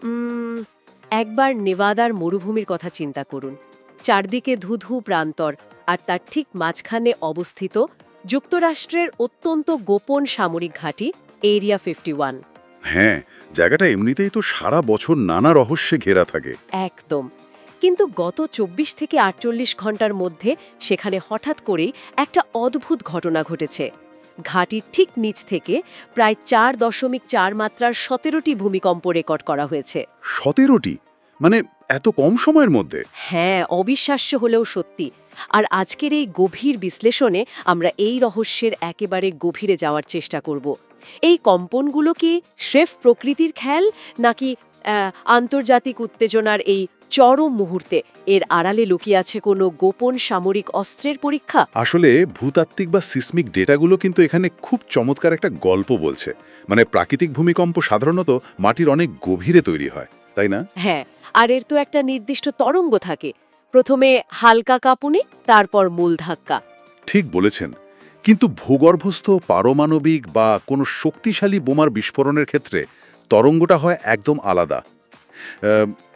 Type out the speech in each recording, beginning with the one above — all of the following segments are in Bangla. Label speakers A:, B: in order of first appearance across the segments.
A: উম, একবার নেভাদার মরুভূমির কথা চিন্তা করুন। চারদিকে ধুধু প্রান্তর, আর তার ঠিক মাঝখানে অবস্থিত যুক্তরাষ্ট্রের অত্যন্ত গোপন সামরিক ঘাঁটি এরিয়া 51।
B: হ্যাঁ, জায়গাটা এমনিতেই তো সারা বছর নানা রহস্যে ঘেরা থাকে।
A: একদম। কিন্তু গত ২৪ থেকে ৪৮ ঘন্টার মধ্যে সেখানে হঠাৎ করেই একটা অদ্ভুত ঘটনা ঘটেছে। ঘাঁটির ঠিক নিচ থেকে প্রায় ৪.৪ মাত্রার ১৭টি ভূমিকম্প রেকর্ড করা হয়েছে।
B: ১৭টি? মানে এত কম সময়ের মধ্যে?
A: হ্যাঁ, অবিশ্বাস্য হলেও সত্যি। আর আজকের এই গভীর বিশ্লেষণে আমরা এই রহস্যের একেবারে গভীরে যাওয়ার চেষ্টা করব। এই কম্পনগুলো কি স্রেফ প্রকৃতির খেয়াল, নাকি আন্তর্জাতিক উত্তেজনার এই চরম মুহূর্তে এর আড়ালে লুকিয়ে আছে কোনো গোপন সামরিক অস্ত্রের পরীক্ষা?
B: আসলে ভূতাত্ত্বিক বা সিসমিক ডেটাগুলো কিন্তু এখানে খুব চমৎকার একটা গল্প বলছে। মানে প্রাকৃতিক ভূমিকম্প সাধারণত মাটির অনেক গভীরে তৈরি হয়, তাই না?
A: হ্যাঁ, আর এর তো একটা নির্দিষ্ট তরঙ্গ থাকে। প্রথমে হালকা কাঁপুনি, তারপর মূল ধাক্কা।
B: ঠিক বলেছেন। কিন্তু ভূগর্ভস্থ পারমাণবিক বা কোনো শক্তিশালী বোমার বিস্ফোরণের ক্ষেত্রে তরঙ্গটা হয় একদম আলাদা।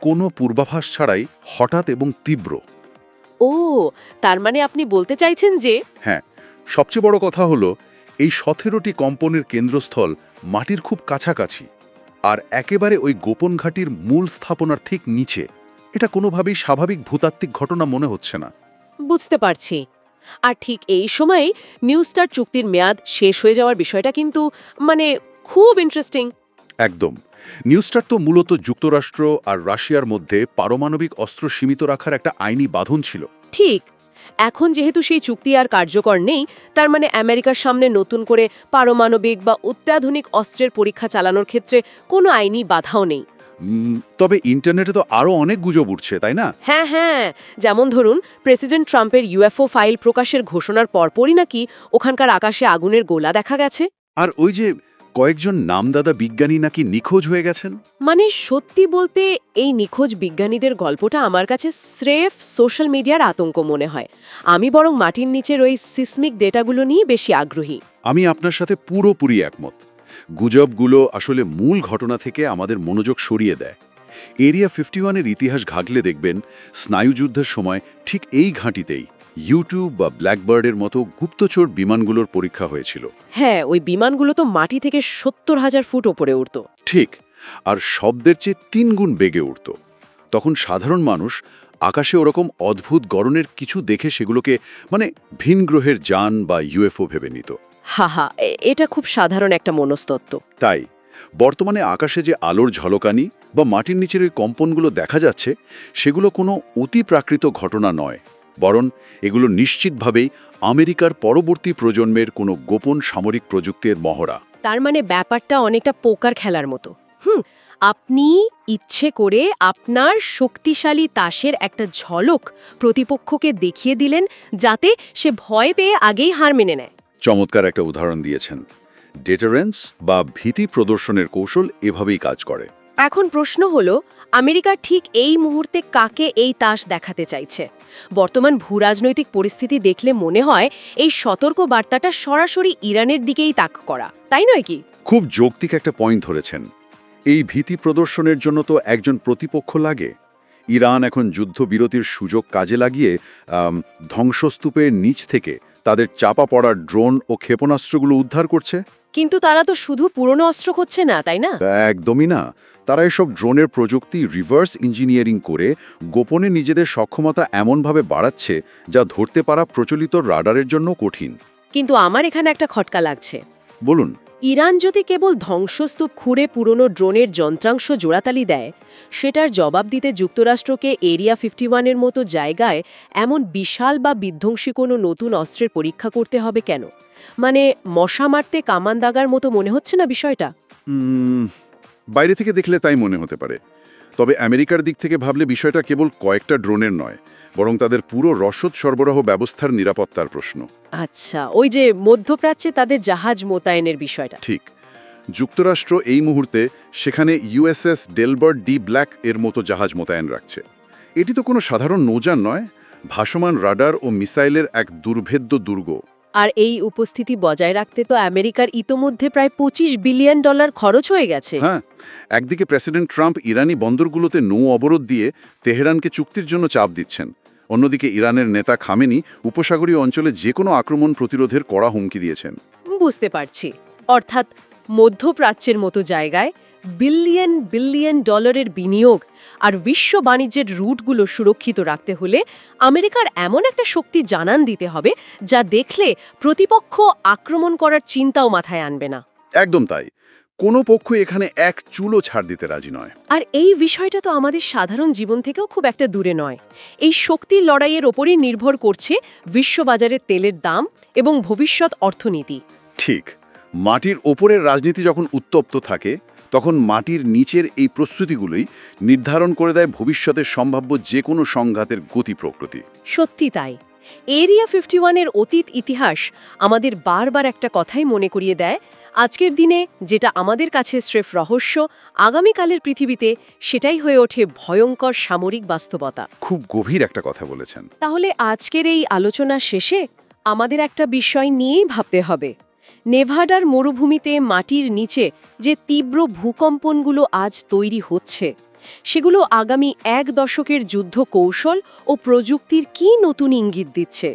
B: কোনো পূর্বাভাস ছাড়াই হঠাৎ এবং তীব্র।
A: ও, তার মানে আপনি বলতে চাইছেন যে
B: হ্যাঁ, সবচেয়ে বড় কথা হলো এই ১৭টি কম্পনের কেন্দ্রস্থল মাটির খুব কাছাকাছি, আর একেবারে ওই গোপন ঘাঁটির মূল স্থাপনার ঠিক নিচে। এটা কোনোভাবেই স্বাভাবিক ভূতাত্ত্বিক ঘটনা মনে হচ্ছে না।
A: বুঝতে পারছি। আর ঠিক এই সময়েই নিউ স্টার চুক্তির মেয়াদ শেষ হয়ে যাওয়ার বিষয়টা কিন্তু মানে খুব ইন্টারেস্টিং।
B: একদম। নিউজটার তো মূলত যুক্তরাষ্ট্র আর রাশিয়ার মধ্যে পারমাণবিক অস্ত্র সীমিত রাখার একটা আইনি বাঁধন ছিল।
A: ঠিক। এখন যেহেতু সেই চুক্তি আর কার্যকর নেই, তার মানে আমেরিকার সামনে নতুন করে পারমাণবিক বা অত্যাধুনিক অস্ত্রের পরীক্ষা চালানোর ক্ষেত্রে কোনো আইনি বাধাও নেই।
B: তবে ইন্টারনেটে তো আরও অনেক গুজব উঠছে, তাই না?
A: হ্যাঁ, হ্যাঁ। যেমন ধরুন, প্রেসিডেন্ট ট্রাম্পের ইউএফও ফাইল প্রকাশের ঘোষণার পরপরই নাকি ওখানকার আকাশে আগুনের গোলা দেখা গেছে।
B: আর ওই যে কয়েকজন নামদাদা বিজ্ঞানী নাকি নিখোঁজ হয়ে গেছেন।
A: মানে সত্যি বলতে, এই নিখোঁজ বিজ্ঞানীদের গল্পটা আমার কাছে স্রেফ সোশ্যাল মিডিয়ার আতঙ্ক মনে হয়। আমি বরং মাটির নিচের ওই সিসমিক ডেটাগুলো নিয়ে বেশি আগ্রহী।
B: আমি আপনার সাথে পুরোপুরি একমত। গুজবগুলো আসলে মূল ঘটনা থেকে আমাদের মনোযোগ সরিয়ে দেয়। এরিয়া 51-এর ইতিহাস ঘাটলে দেখবেন স্নায়ুযুদ্ধের সময় ঠিক এই ঘাঁটিতেই ইউটিউব বা ব্ল্যাকবার্ডের মতো গুপ্তচর বিমানগুলোর পরীক্ষা হয়েছিল।
A: হ্যাঁ, ওই বিমানগুলো তো মাটি থেকে ৭০,০০০ ফুট ওপরে উঠত।
B: ঠিক। আর শব্দের চেয়ে ৩ গুণ বেগে উঠত। তখন সাধারণ মানুষ আকাশে ওরকম অদ্ভুত গড়নের কিছু দেখে সেগুলোকে মানে ভিন গ্রহের যান বা ইউএফও ভেবে নিত।
A: হাহা, এটা খুব সাধারণ একটা মনস্তত্ত্ব।
B: তাই বর্তমানে আকাশে যে আলোর ঝলকানি বা মাটির নিচের ওই কম্পনগুলো দেখা যাচ্ছে, সেগুলো কোনো অতিপ্রাকৃত ঘটনা নয়, বরং এগুলো নিশ্চিতভাবেই আমেরিকার পরবর্তী প্রজন্মের কোনো গোপন সামরিক প্রযুক্তির মহড়া।
A: তার মানে ব্যাপারটা অনেকটা পোকার খেলার মতো। আপনি ইচ্ছে করে আপনার শক্তিশালী তাসের একটা ঝলক প্রতিপক্ষকে দেখিয়ে দিলেন, যাতে সে ভয় পেয়ে আগেই হার মেনে নেয়।
B: চমৎকার একটা উদাহরণ দিয়েছেন। ডেটারেন্স বা ভীতি প্রদর্শনের কৌশল এভাবেই কাজ করে।
A: এখন প্রশ্ন হলো, আমেরিকা ঠিক এই মুহূর্তে কাকে এই তাস দেখাতে চাইছে? বর্তমান ভূরাজনৈতিক পরিস্থিতি দেখলে মনে হয় এই সতর্ক বার্তাটা সরাসরি ইরানের দিকেই তাক করা, তাই নয় কি?
B: খুব যৌক্তিক একটা পয়েন্ট ধরেছেন। এই ভীতি প্রদর্শনের জন্য তো একজন প্রতিপক্ষ লাগে। ইরান এখন যুদ্ধবিরতির সুযোগ কাজে লাগিয়ে ধ্বংসস্তূপের নিচ থেকে তাদের চাপা পড়া ড্রোন ও ক্ষেপণাস্ত্রগুলো উদ্ধার করছে।
A: কিন্তু তারা তো শুধু পুরনো অস্ত্র খুঁজছে না, তাই না?
B: তা একদমই না। তারা এসব ড্রোনের প্রযুক্তি রিভার্স ইঞ্জিনিয়ারিং করে গোপনে নিজেদের সক্ষমতা এমনভাবে বাড়াচ্ছে যা ধরতে পারা প্রচলিত রাডারের জন্য কঠিন।
A: কিন্তু আমার এখানে একটা খটকা লাগছে।
B: বলুন।
A: ইরান যদি কেবল ধ্বংসস্তূপ খুঁড়ে পুরনো ড্রোনের যন্ত্রাংশ জোড়াতালি দেয়, সেটার জবাব দিতে যুক্তরাষ্ট্রকে এরিয়া 51-এর মতো জায়গায় এমন বিশাল বা বিধ্বংসী কোনো নতুন অস্ত্রের পরীক্ষা করতে হবে কেন? মানে মশা মারতে কামান দাগার মতো মনে হচ্ছে না বিষয়টা?
B: বাইরে থেকে দেখলে তাই মনে হতে পারে। তবে আমেরিকার দিক থেকে ভাবলে বিষয়টা কেবল কয়েকটা ড্রোনের নয়, বরং তাদের পুরো রসদ সরবরাহ ব্যবস্থার নিরাপত্তার প্রশ্ন।
A: আচ্ছা, ওই যে মধ্যপ্রাচ্যে তাদের জাহাজ মোতায়েনের বিষয়টা।
B: ঠিক। যুক্তরাষ্ট্র এই মুহূর্তে সেখানে ইউএসএস ডেলবার্ট ডি ব্ল্যাক এর মতো জাহাজ মোতায়েন রাখছে। এটি তো কোনো সাধারণ নৌযান নয়, ভাসমান রাডার ও মিসাইলের এক দুর্ভেদ্য দুর্গ।
A: আর এই উপস্থিতি বজায় রাখতে তো আমেরিকার ইতোমধ্যে প্রায় $25 বিলিয়ন খরচ হয়ে গেছে।
B: হ্যাঁ, একদিকে প্রেসিডেন্ট ট্রাম্প ইরানি বন্দরগুলোতে নৌ অবরোধ দিয়ে তেহরানকে চুক্তির জন্য চাপ দিচ্ছেন। অন্যদিকে ইরানের নেতা খামেনি উপসাগরীয় অঞ্চলে যে কোনো আক্রমণ প্রতিরোধের কড়া হুমকি দিয়েছেন।
A: বুঝতে পারছি। অর্থাৎ মধ্যপ্রাচ্যের মতো জায়গায় বিলিয়ন বিলিয়ন ডলারের বিনিয়োগ আর বিশ্ব বাণিজ্যের রুটগুলো সুরক্ষিত রাখতে হলে আমেরিকার এমন একটা শক্তি জানান দিতে হবে যা দেখলে প্রতিপক্ষ আক্রমণ করার চিন্তাও মাথায় আনবে না।
B: একদম তাই। কোনো পক্ষ এখানে এক চুলও ছাড় দিতে রাজি নয়।
A: আর এই বিষয়টা তো আমাদের সাধারণ জীবন থেকেও খুব একটা দূরে নয়। এই শক্তির লড়াইয়ের ওপরই নির্ভর করছে বিশ্ববাজারে তেলের দাম এবং ভবিষ্যৎ অর্থনীতি।
B: ঠিক, মাটির ওপরের রাজনীতি যখন উত্তপ্ত থাকে তখন মাটির নিচের এই প্রস্তুতিগুলোই নির্ধারণ করে দেয় ভবিষ্যতের সম্ভাব্য যে কোনো সংঘাতের গতি প্রকৃতি।
A: সত্যি তাই। এরিয়া 51-এর অতীত ইতিহাস আমাদের বারবার একটা কথাই মনে করিয়ে দেয়, আজকের দিনে যেটা আমাদের কাছে স্রেফ রহস্য, আগামীকালের পৃথিবীতে সেটাই হয়ে ওঠে ভয়ঙ্কর সামরিক বাস্তবতা।
B: খুব গভীর একটা কথা বলেছেন।
A: তাহলে আজকের এই আলোচনা শেষে আমাদের একটা বিষয় নিয়েই ভাবতে হবে। নেভাডার মরুভূমিতে মাটির নিচে যে তীব্র ভূকম্পনগুলো আজ তৈরি হচ্ছে, সেগুলো আগামী 1 দশকের যুদ্ধ কৌশল ও প্রযুক্তির কী নতুন ইঙ্গিত দিচ্ছে?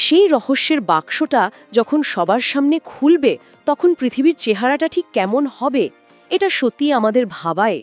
A: সেই রহস্যের বাক্সটা যখন সবার সামনে খুলবে, তখন পৃথিবীর চেহারাটা ঠিক কেমন হবে? এটা সত্যিই আমাদের ভাবায়।